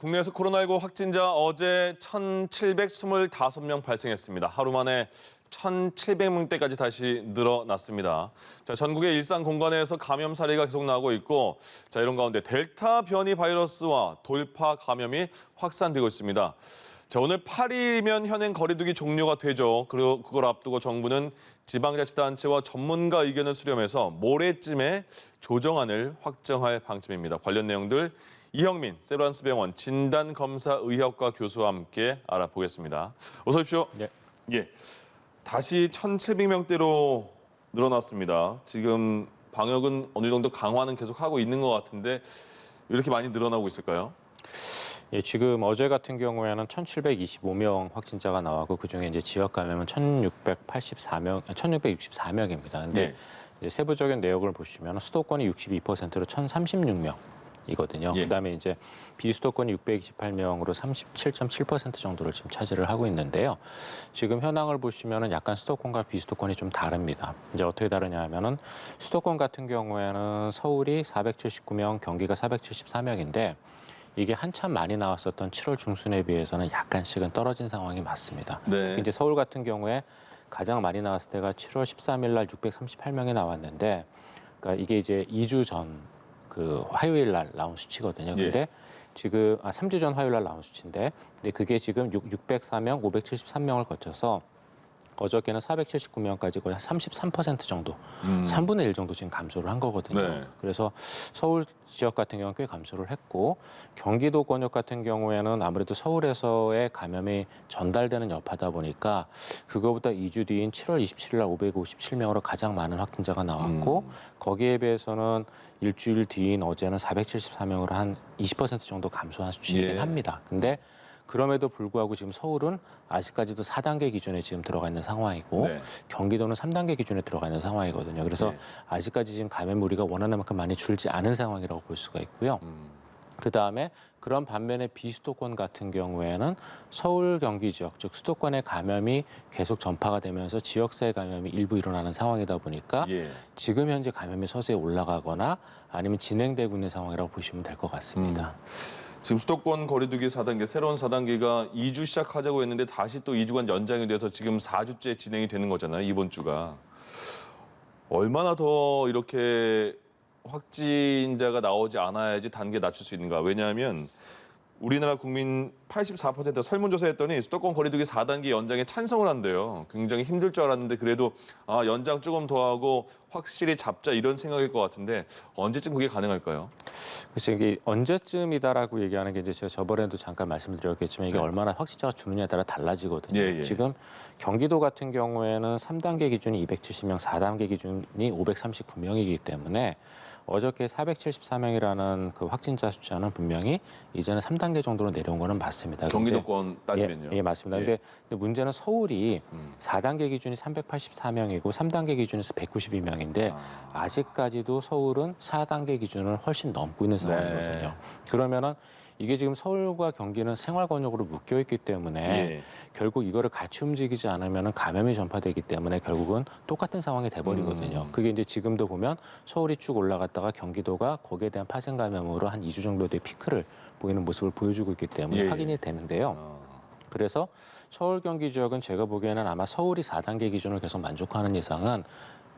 국내에서 코로나19 확진자 어제 1,725명 발생했습니다. 하루 만에 1,700명대까지 다시 늘어났습니다. 전국의 일상 공간에서 감염 사례가 계속 나오고 있고, 이런 가운데 델타 변이 바이러스와 돌파 감염이 확산되고 있습니다. 오늘 8일이면 현행 거리두기 종료가 되죠. 그리고 그걸 앞두고 정부는 지방자치단체와 전문가 의견을 수렴해서 모레쯤에 조정안을 확정할 방침입니다. 관련 내용들 이형민 세브란스병원 진단검사의학과 교수와 함께 알아보겠습니다. 어서 오십시오. 네. 예, 다시 1,700명대로 늘어났습니다. 지금 방역은 어느 정도 강화는 계속하고 있는 것 같은데 이렇게 많이 늘어나고 있을까요? 예, 지금 어제 같은 경우에는 1,725명 확진자가 나왔고 그중에 이제 지역 감염은 1,664명입니다. 근데 네. 이제 세부적인 내역을 보시면 수도권이 62%로 1,036명이거든요. 예. 그다음에 이제 비수도권이 628명으로 37.7% 정도를 지금 차지를 하고 있는데요. 지금 현황을 보시면은 약간 수도권과 비수도권이 좀 다릅니다. 이제 어떻게 다르냐 하면은 수도권 같은 경우에는 서울이 479명, 경기가 474명인데 이게 한참 많이 나왔었던 7월 중순에 비해서는 약간씩은 떨어진 상황이 맞습니다. 네. 특히 이제 서울 같은 경우에 가장 많이 나왔을 때가 7월 13일 날 638명이 나왔는데, 그러니까 이게 이제 2주 전 그 화요일 날 나온 수치거든요. 근데 예. 지금 3주 전 화요일 날 나온 수치인데, 근데 그게 지금 604명, 573명을 거쳐서 어저께는 479명까지 거의 33% 정도, 3분의 1 정도 지금 감소를 한 거거든요. 네. 그래서 서울 지역 같은 경우는 꽤 감소를 했고, 경기도 권역 같은 경우에는 아무래도 서울에서의 감염이 전달되는 여파다 보니까 그거보다 2주 뒤인 7월 27일 날 557명으로 가장 많은 확진자가 나왔고, 거기에 비해서는 일주일 뒤인 어제는 474명으로 한 20% 정도 감소한 수치이긴 예. 합니다. 근데 그럼에도 불구하고 지금 서울은 아직까지도 4단계 기준에 지금 들어가 있는 상황이고, 네. 경기도는 3단계 기준에 들어가 있는 상황이거든요. 그래서 네. 아직까지 지금 감염 무리가 원하는 만큼 많이 줄지 않은 상황이라고 볼 수가 있고요. 그다음에 그런 반면에 비수도권 같은 경우에는 서울, 경기 지역, 즉 수도권의 감염이 계속 전파가 되면서 지역사회 감염이 일부 일어나는 상황이다 보니까 예. 지금 현재 감염이 서서히 올라가거나 아니면 진행되고 있는 상황이라고 보시면 될 것 같습니다. 지금 수도권 거리두기 4단계, 새로운 4단계가 2주 시작하자고 했는데 다시 또 2주간 연장이 돼서 지금 4주째 진행이 되는 거잖아요, 이번 주가. 얼마나 더 이렇게 확진자가 나오지 않아야지 단계 낮출 수 있는가. 왜냐하면 우리나라 국민 84%가 설문조사했더니 수도권 거리두기 4단계 연장에 찬성을 한대요. 굉장히 힘들 줄 알았는데 그래도 연장 조금 더 하고 확실히 잡자 이런 생각일 것 같은데 언제쯤 그게 가능할까요? 그래서 이게 언제쯤이다라고 얘기하는 게 이제 제가 저번에도 잠깐 말씀드렸겠지만 이게 네. 얼마나 확진자가 줄느냐에 따라 달라지거든요. 예, 예. 지금 경기도 같은 경우에는 3단계 기준이 270명, 4단계 기준이 539명이기 때문에 어저께 474명이라는 그 확진자 숫자는 분명히 이제는 3단계 정도로 내려온 거는 맞습니다. 경기도권 따지면요. 예, 맞습니다. 예. 근데 문제는 서울이 4단계 기준이 384명이고 3단계 기준에서 192명인데 아직까지도 서울은 4단계 기준을 훨씬 넘고 있는 상황이거든요. 네. 그러면은 이게 지금 서울과 경기는 생활 권역으로 묶여 있기 때문에 예. 결국 이거를 같이 움직이지 않으면 감염이 전파되기 때문에 결국은 똑같은 상황이 돼버리거든요. 그게 이제 지금도 보면 서울이 쭉 올라갔다가 경기도가 거기에 대한 파생 감염으로 한 2주 정도 뒤에 피크를 보이는 모습을 보여주고 있기 때문에 예, 예. 확인이 되는데요. 그래서 서울, 경기 지역은 제가 보기에는 아마 서울이 4단계 기준을 계속 만족하는 이상은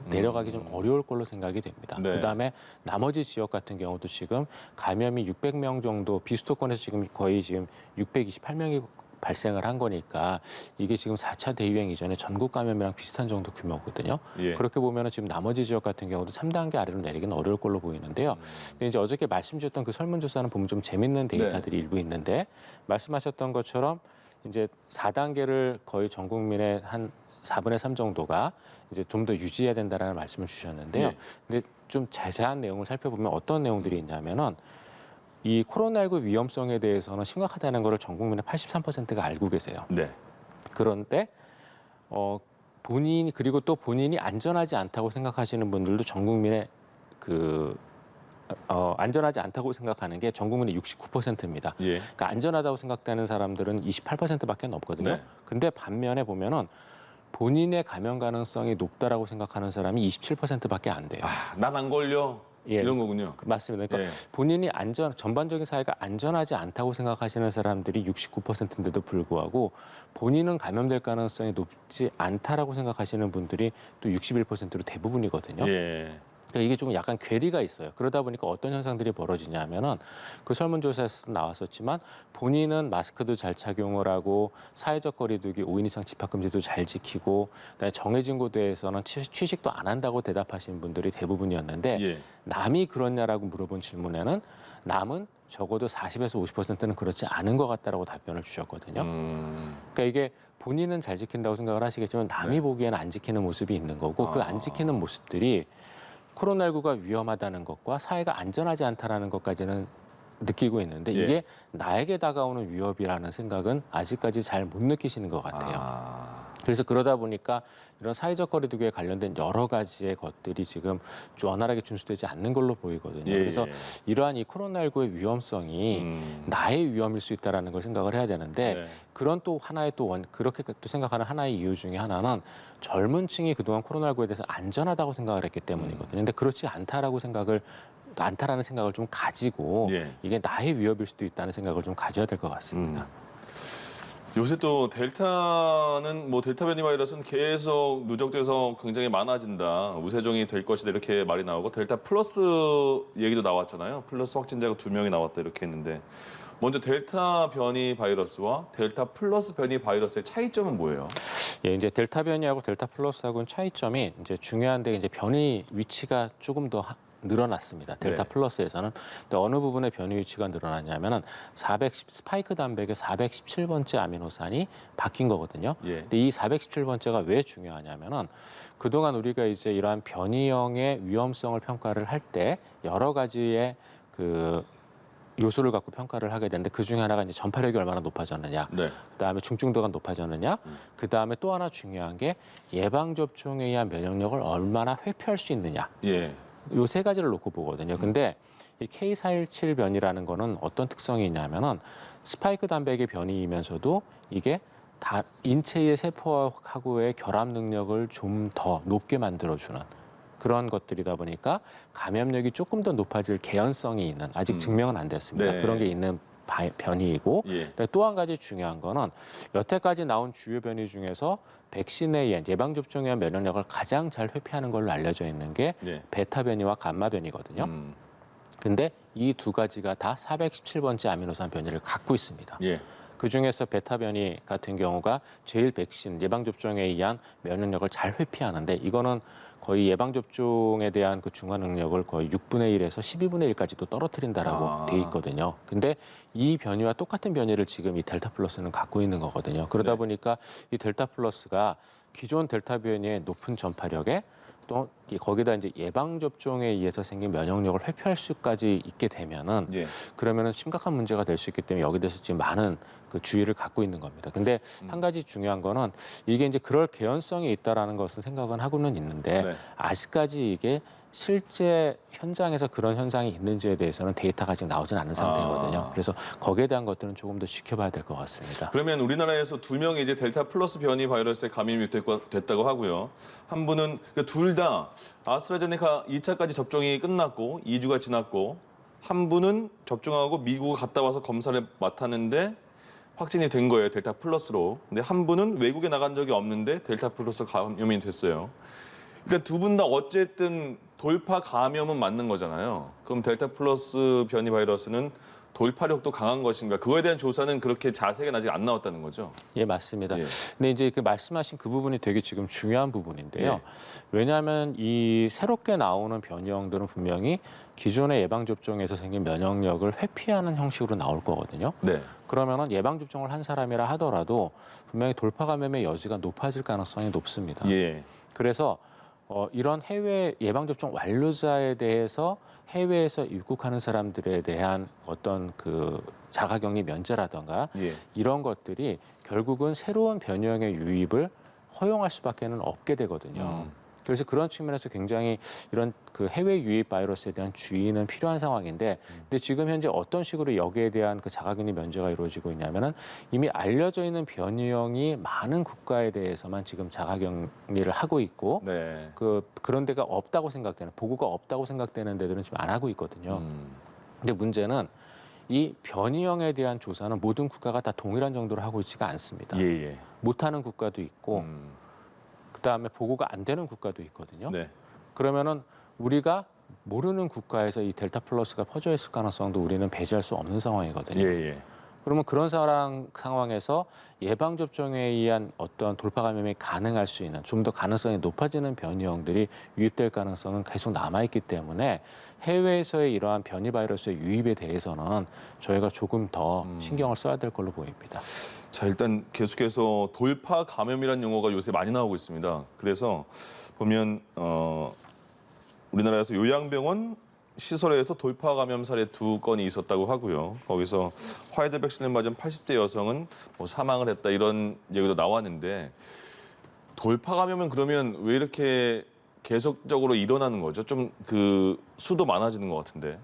내려가기 좀 어려울 걸로 생각이 됩니다. 네. 그다음에 나머지 지역 같은 경우도 지금 감염이 600명 정도, 비수도권에서 지금 거의 지금 628명이 발생을 한 거니까 이게 지금 4차 대유행 이전에 전국 감염이랑 비슷한 정도 규모거든요. 예. 그렇게 보면은 지금 나머지 지역 같은 경우도 3단계 아래로 내리기는 어려울 걸로 보이는데요. 근데 이제 어저께 말씀드렸던 그 설문조사는 보면 좀 재밌는 데이터들이 일부 있는데 말씀하셨던 것처럼 이제 4단계를 거의 전 국민의 한 4분의 3 정도가 이제 좀 더 유지해야 된다라는 말씀을 주셨는데요. 예. 근데 좀 자세한 내용을 살펴보면 어떤 내용들이 있냐면은 이 코로나19 위험성에 대해서는 심각하다는 거를 전 국민의 83%가 알고 계세요. 네. 그런데 그리고 또 본인이 안전하지 않다고 생각하시는 분들도 전 국민의 안전하지 않다고 생각하는 게 전 국민의 69%입니다. 예. 그러니까 안전하다고 생각되는 사람들은 28%밖에 없거든요. 네. 근데 반면에 보면은 본인의 감염 가능성이 높다라고 생각하는 사람이 27%밖에 안 돼요. 난 안 걸려. 예, 이런 거군요. 맞습니다. 그러니까 예. 본인이 전반적인 사회가 안전하지 않다고 생각하시는 사람들이 69%인데도 불구하고 본인은 감염될 가능성이 높지 않다라고 생각하시는 분들이 또 61%로 대부분이거든요. 예. 그러니까 이게 좀 약간 괴리가 있어요. 그러다 보니까 어떤 현상들이 벌어지냐면은 그 설문조사에서도 나왔었지만 본인은 마스크도 잘 착용을 하고 사회적 거리두기 5인 이상 집합금지도 잘 지키고 그다음에 정해진 곳에서는 취식도 안 한다고 대답하시는 분들이 대부분이었는데 예. 남이 그렇냐라고 물어본 질문에는 남은 적어도 40에서 50%는 그렇지 않은 것 같다라고 답변을 주셨거든요. 그러니까 이게 본인은 잘 지킨다고 생각을 하시겠지만 남이 네. 보기에는 안 지키는 모습이 있는 거고 그 안 아. 지키는 모습들이 코로나19가 위험하다는 것과 사회가 안전하지 않다라는 것까지는 느끼고 있는데 예. 이게 나에게 다가오는 위협이라는 생각은 아직까지 잘 못 느끼시는 것 같아요. 아. 그래서 그러다 보니까 이런 사회적 거리두기에 관련된 여러 가지의 것들이 지금 원활하게 준수되지 않는 걸로 보이거든요. 예, 그래서 예. 이러한 이 코로나19의 위험성이 나의 위험일 수 있다라는 걸 생각을 해야 되는데 네. 그런 또 하나의 그렇게 또 생각하는 하나의 이유 중에 하나는 젊은 층이 그동안 코로나19에 대해서 안전하다고 생각을 했기 때문이거든요. 근데 그렇지 않다라는 생각을 좀 가지고 예. 이게 나의 위협일 수도 있다는 생각을 좀 가져야 될 것 같습니다. 요새 또 델타는 뭐 델타 변이 바이러스는 계속 누적돼서 굉장히 많아진다. 우세종이 될 것이다 이렇게 말이 나오고 델타 플러스 얘기도 나왔잖아요. 플러스 확진자가 2명이 나왔다 이렇게 했는데 먼저 델타 변이 바이러스와 델타 플러스 변이 바이러스의 차이점은 뭐예요? 예, 이제 델타 변이하고 델타 플러스하고는 차이점이 이제 중요한데 이제 변이 위치가 조금 더 늘어났습니다. 델타 네. 플러스에서는 근데 어느 부분에 변이 위치가 늘어났냐면은 스파이크 단백의 417번째 아미노산이 바뀐 거거든요. 예. 근데 이 417번째가 왜 중요하냐면은 그동안 우리가 이제 이러한 변이형의 위험성을 평가를 할 때 여러 가지의 그 요소를 갖고 평가를 하게 되는데 그 중에 하나가 이제 전파력이 얼마나 높아졌느냐, 네. 그다음에 중증도가 높아졌느냐, 그다음에 또 하나 중요한 게 예방 접종에 의한 면역력을 얼마나 회피할 수 있느냐. 예. 요 세 가지를 놓고 보거든요. 근데 이 K417 변이라는 거는 어떤 특성이 있냐면은 스파이크 단백의 변이이면서도 이게 다 인체의 세포하고의 결합 능력을 좀 더 높게 만들어주는 그런 것들이다 보니까 감염력이 조금 더 높아질 개연성이 있는 아직 증명은 안 됐습니다. 네. 그런 게 있는 변이이고 예. 또 한 가지 중요한 거는 여태까지 나온 주요 변이 중에서 백신에 의한 예방 접종에 의한 면역력을 가장 잘 회피하는 걸로 알려져 있는 게 예. 베타 변이와 감마 변이거든요. 근데 이 두 가지가 다 417번째 아미노산 변이를 갖고 있습니다. 예. 그 중에서 베타 변이 같은 경우가 제일 백신 예방 접종에 의한 면역력을 잘 회피하는데 이거는 거의 예방 접종에 대한 그 중화 능력을 거의 6분의 1에서 12분의 1까지도 떨어뜨린다라고 아. 돼 있거든요. 근데 이 변이와 똑같은 변이를 지금 이 델타 플러스는 갖고 있는 거거든요. 그러다 네. 보니까 이 델타 플러스가 기존 델타 변이의 높은 전파력에 또 거기다 이제 예방 접종에 의해서 생긴 면역력을 회피할 수까지 있게 되면은 예. 그러면은 심각한 문제가 될 수 있기 때문에 여기 대해서 지금 많은 그 주의를 갖고 있는 겁니다. 근데 한 가지 중요한 거는 이게 이제 그럴 개연성이 있다라는 것은 생각은 하고는 있는데 네. 아직까지 이게 실제 현장에서 그런 현상이 있는지에 대해서는 데이터가 아직 나오진 않은 상태거든요. 그래서 거기에 대한 것들은 조금 더 지켜봐야 될 것 같습니다. 그러면 우리나라에서 2명이 이제 델타 플러스 변이 바이러스에 감염이 됐다고 하고요. 한 분은 둘 다 아스트라제네카 2차까지 접종이 끝났고 2주가 지났고 한 분은 접종하고 미국 갔다 와서 검사를 맡았는데 확진이 된 거예요. 델타 플러스로. 근데 한 분은 외국에 나간 적이 없는데 델타 플러스 감염이 됐어요. 그러니까 두 분 다 어쨌든 돌파 감염은 맞는 거잖아요. 그럼 델타 플러스 변이 바이러스는 돌파력도 강한 것인가? 그거에 대한 조사는 그렇게 자세하게 아직 안 나왔다는 거죠. 예, 맞습니다. 예. 근데 이제 그 말씀하신 그 부분이 되게 지금 중요한 부분인데요. 예. 왜냐하면 이 새롭게 나오는 변이형들은 분명히 기존의 예방 접종에서 생긴 면역력을 회피하는 형식으로 나올 거거든요. 네. 그러면은 예방 접종을 한 사람이라 하더라도 분명히 돌파 감염의 여지가 높아질 가능성이 높습니다. 예. 그래서 이런 해외 예방접종 완료자에 대해서 해외에서 입국하는 사람들에 대한 어떤 그 자가격리 면제라든가 예. 이런 것들이 결국은 새로운 변이형의 유입을 허용할 수밖에는 없게 되거든요. 그래서 그런 측면에서 굉장히 이런 그 해외 유입 바이러스에 대한 주의는 필요한 상황인데, 근데 지금 현재 어떤 식으로 여기에 대한 그 자가격리 면제가 이루어지고 있냐면은 이미 알려져 있는 변이형이 많은 국가에 대해서만 지금 자가격리를 하고 있고, 네. 그런 데가 없다고 생각되는, 보고가 없다고 생각되는 데들은 지금 안 하고 있거든요. 근데 문제는 이 변이형에 대한 조사는 모든 국가가 다 동일한 정도로 하고 있지가 않습니다. 예. 못하는 국가도 있고, 그다음에 보고가 안 되는 국가도 있거든요. 네. 그러면은 우리가 모르는 국가에서 이 델타 플러스가 퍼져 있을 가능성도 우리는 배제할 수 없는 상황이거든요. 예. 그러면 그런 상황에서 예방 접종에 의한 어떤 돌파 감염이 가능할 수 있는, 좀 더 가능성이 높아지는 변이형들이 유입될 가능성은 계속 남아 있기 때문에 해외에서의 이러한 변이 바이러스의 유입에 대해서는 저희가 조금 더 신경을 써야 될 걸로 보입니다. 자, 일단 계속해서 돌파 감염이라는 용어가 요새 많이 나오고 있습니다. 그래서 보면 우리나라에서 요양병원 시설에서 돌파 감염 사례 2건이 있었다고 하고요. 거기서 화이자 백신을 맞은 80대 여성은 뭐 사망을 했다 이런 얘기도 나왔는데, 돌파 감염은 그러면 왜 이렇게 계속적으로 일어나는 거죠? 좀 그 수도 많아지는 것 같은데.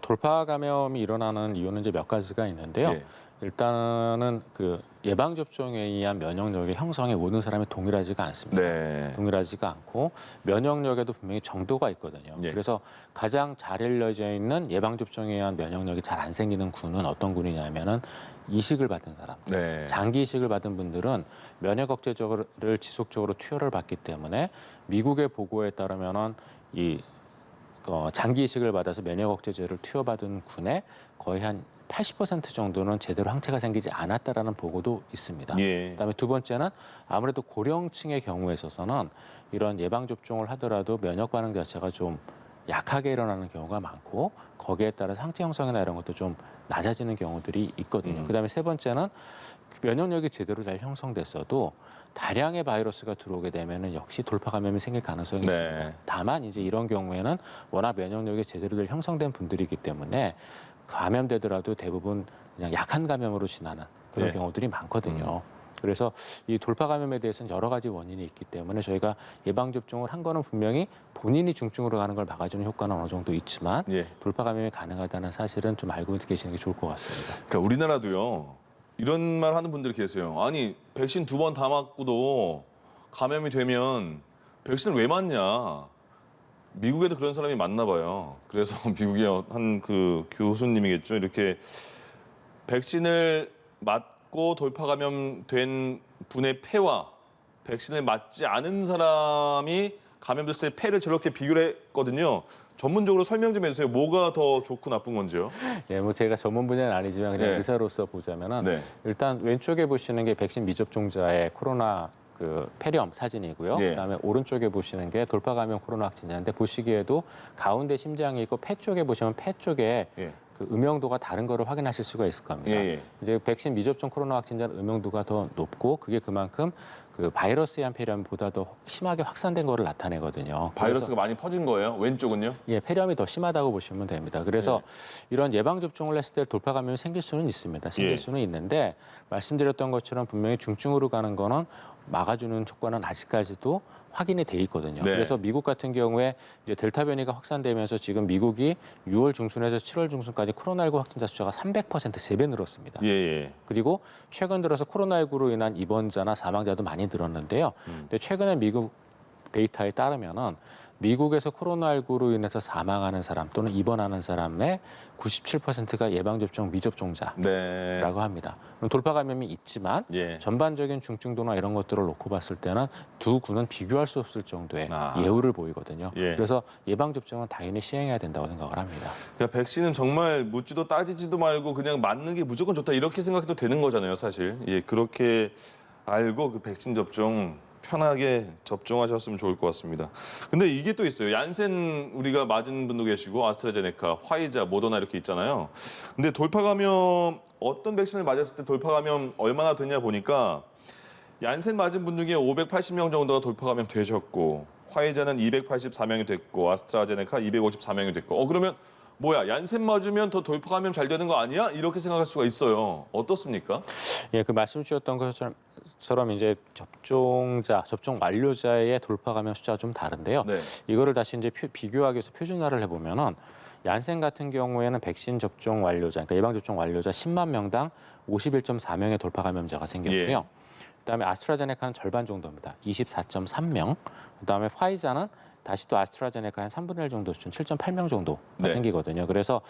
돌파 감염이 일어나는 이유는 이제 몇 가지가 있는데요. 예. 일단은 그 예방 접종에 의한 면역력의 형성이 모든 사람이 동일하지가 않습니다. 네. 동일하지가 않고 면역력에도 분명히 정도가 있거든요. 예. 그래서 가장 잘 알려져 있는 예방 접종에 의한 면역력이 잘 안 생기는 군은 어떤 군이냐면은 이식을 받은 사람, 네. 장기 이식을 받은 분들은 면역 억제제를 지속적으로 투여를 받기 때문에 미국의 보고에 따르면은 이 장기 이식을 받아서 면역 억제제를 투여받은 군의 거의 한 80% 정도는 제대로 항체가 생기지 않았다라는 보고도 있습니다. 예. 그다음에 두 번째는 아무래도 고령층의 경우에 있어서는 이런 예방 접종을 하더라도 면역 반응 자체가 좀 약하게 일어나는 경우가 많고, 거기에 따라서 항체 형성이나 이런 것도 좀 낮아지는 경우들이 있거든요. 그다음에 세 번째는 면역력이 제대로 잘 형성됐어도 다량의 바이러스가 들어오게 되면은 역시 돌파 감염이 생길 가능성이 네. 있습니다. 다만 이제 이런 경우에는 워낙 면역력이 제대로 될 형성된 분들이기 때문에 감염되더라도 대부분 그냥 약한 감염으로 지나는 그런 네. 경우들이 많거든요. 그래서 이 돌파 감염에 대해서는 여러 가지 원인이 있기 때문에 저희가 예방 접종을 한 거는 분명히 본인이 중증으로 가는 걸 막아주는 효과는 어느 정도 있지만 예. 돌파 감염이 가능하다는 사실은 좀 알고 계시는 게 좋을 것 같습니다. 그러니까 우리나라도요, 이런 말 하는 분들이 계세요. 아니, 백신 2번 다 맞고도 감염이 되면 백신을 왜 맞냐? 미국에도 그런 사람이 많나 봐요. 그래서 미국의 한 그 교수님이겠죠. 이렇게 백신을 맞고 돌파 감염된 분의 폐와 백신을 맞지 않은 사람이 감염됐을 때 폐를 저렇게 비교를 했거든요. 전문적으로 설명 좀 해주세요. 뭐가 더 좋고 나쁜 건지요? 예, 뭐 제가 전문 분야는 아니지만 그냥 네. 의사로서 보자면은 네. 일단 왼쪽에 보시는 게 백신 미접종자의 코로나 그 폐렴 사진이고요. 예. 그다음에 오른쪽에 보시는 게 돌파 감염 코로나 확진자인데, 보시기에도 가운데 심장이 있고 폐 쪽에 보시면 폐 쪽에 예. 그 음영도가 다른 거를 확인하실 수가 있을 겁니다. 예. 이제 백신 미접종 코로나 확진자는 음영도가 더 높고, 그게 그만큼 그 바이러스에 의한 폐렴보다 더 심하게 확산된 거를 나타내거든요. 바이러스가 많이 퍼진 거예요? 왼쪽은요? 예, 폐렴이 더 심하다고 보시면 됩니다. 그래서 이런 예방 접종을 했을 때 돌파 감염이 생길 수는 있습니다. 생길 예. 수는 있는데, 말씀드렸던 것처럼 분명히 중증으로 가는 거는 막아주는 효과는 아직까지도 확인이 돼 있거든요. 네. 그래서 미국 같은 경우에 이제 델타 변이가 확산되면서 지금 미국이 6월 중순에서 7월 중순까지 코로나19 확진자 숫자가 300% 3배 늘었습니다. 예. 그리고 최근 들어서 코로나19로 인한 입원자나 사망자도 많이 늘었는데요. 근데 최근에 미국 데이터에 따르면은 미국에서 코로나19로 인해서 사망하는 사람 또는 입원하는 사람의 97%가 예방접종 미접종자라고 네. 합니다. 돌파 감염이 있지만 예. 전반적인 중증도나 이런 것들을 놓고 봤을 때는 두 군은 비교할 수 없을 정도의 아. 예우를 보이거든요. 예. 그래서 예방접종은 당연히 시행해야 된다고 생각을 합니다. 그러니까 백신은 정말 묻지도 따지지도 말고 그냥 맞는 게 무조건 좋다 이렇게 생각해도 되는 거잖아요, 사실. 예, 그렇게 알고 그 백신 접종 편하게 접종하셨으면 좋을 것 같습니다. 근데 이게 또 있어요. 얀센 우리가 맞은 분도 계시고 아스트라제네카, 화이자, 모더나 이렇게 있잖아요. 근데 돌파 감염 어떤 백신을 맞았을 때 돌파 감염 얼마나 됐냐 보니까 얀센 맞은 분 중에 580명 정도가 돌파 감염 되셨고, 화이자는 284명이 됐고, 아스트라제네카 254명이 됐고. 그러면 뭐야, 얀센 맞으면 더 돌파 감염 잘 되는 거 아니야? 이렇게 생각할 수가 있어요. 어떻습니까? 예, 그 말씀 주셨던 것처럼 처럼 이제 접종 완료자의 돌파 감염 숫자가 좀 다른데요. 네. 이거를 다시 이제 비교하기 위해서 표준화를 해보면은 얀센 같은 경우에는 백신 접종 완료자, 그러니까 예방 접종 완료자 10만 명당 51.4명의 돌파 감염자가 생겼고요. 예. 그다음에 아스트라제네카는 절반 정도입니다. 24.3명. 그다음에 화이자는 다시 또 아스트라제네카 한 3분의 1 정도 수준 7.8명 정도가 네. 생기거든요. 그래서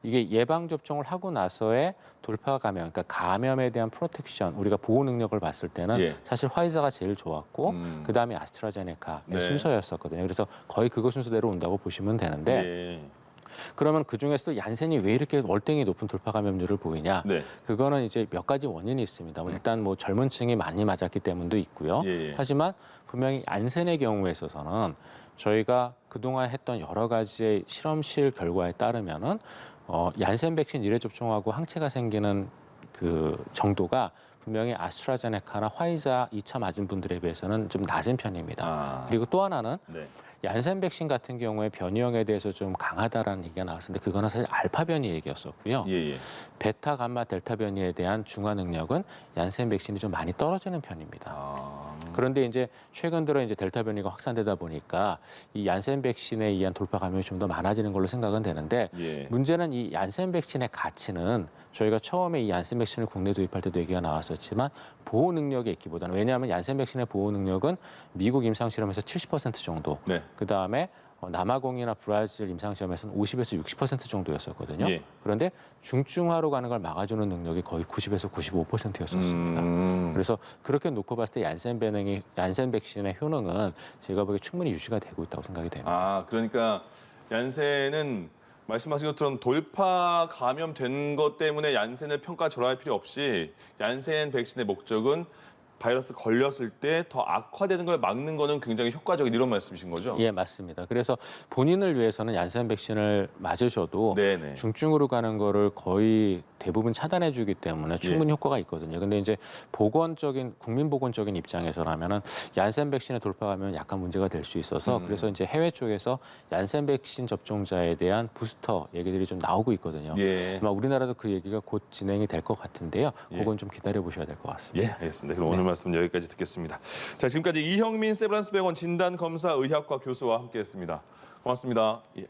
이게 예방 접종을 하고 나서의 돌파 감염, 그러니까 감염에 대한 프로텍션, 우리가 보호 능력을 봤을 때는 예. 사실 화이자가 제일 좋았고 그다음에 아스트라제네카의 네. 순서였었거든요. 그래서 거의 그거 순서대로 온다고 보시면 되는데 예. 그러면 그중에서도 얀센이 왜 이렇게 월등히 높은 돌파 감염률을 보이냐? 네. 그거는 이제 몇 가지 원인이 있습니다. 일단 뭐 젊은 층이 많이 맞았기 때문도 있고요. 예. 하지만 분명히 얀센의 경우에 있어서는 저희가 그동안 했던 여러 가지의 실험실 결과에 따르면은 얀센 백신 1회 접종하고 항체가 생기는 그 정도가 분명히 아스트라제네카나 화이자 2차 맞은 분들에 비해서는 좀 낮은 편입니다. 아. 그리고 또 하나는 네. 얀센 백신 같은 경우에 변이형에 대해서 좀 강하다라는 얘기가 나왔었는데 그거는 사실 알파 변이 얘기였었고요. 예. 베타, 감마, 델타 변이에 대한 중화 능력은 얀센 백신이 좀 많이 떨어지는 편입니다. 아. 그런데 이제 최근 들어 이제 델타 변이가 확산되다 보니까 이 얀센 백신에 의한 돌파 감염이 좀 더 많아지는 걸로 생각은 되는데 예. 문제는 이 얀센 백신의 가치는 저희가 처음에 이 얀센 백신을 국내 도입할 때도 얘기가 나왔었지만 보호 능력에 있기보다는 왜냐하면 얀센 백신의 보호 능력은 미국 임상 실험에서 70% 정도, 네. 그 다음에 남아공이나 브라질 임상 시험에서는 50에서 60% 정도였었거든요. 예. 그런데 중증화로 가는 걸 막아주는 능력이 거의 90에서 95%였었습니다. 그래서 그렇게 놓고 봤을 때 얀센 백신의 효능은 제가 보기에 충분히 유지가 되고 있다고 생각이 됩니다. 아, 그러니까 얀센은 말씀하신 것처럼 돌파 감염된 것 때문에 얀센을 평가절하할 필요 없이 얀센 백신의 목적은 바이러스 걸렸을 때 더 악화되는 걸 막는 거는 굉장히 효과적인 이런 말씀이신 거죠? 예, 맞습니다. 그래서 본인을 위해서는 얀센 백신을 맞으셔도 네네. 중증으로 가는 거를 거의 대부분 차단해 주기 때문에 충분히 효과가 있거든요. 근데 이제 국민 보건적인 입장에서라면은 얀센 백신의 돌파하면 약간 문제가 될 수 있어서 그래서 이제 해외 쪽에서 얀센 백신 접종자에 대한 부스터 얘기들이 좀 나오고 있거든요. 예. 아마 우리나라도 그 얘기가 곧 진행이 될 것 같은데요. 예. 그건 좀 기다려 보셔야 될 것 같습니다. 예, 알겠습니다. 그럼 오늘 말씀 여기까지 듣겠습니다. 자, 지금까지 이형민 세브란스 병원 진단검사의학과 교수와 함께했습니다. 고맙습니다. 예.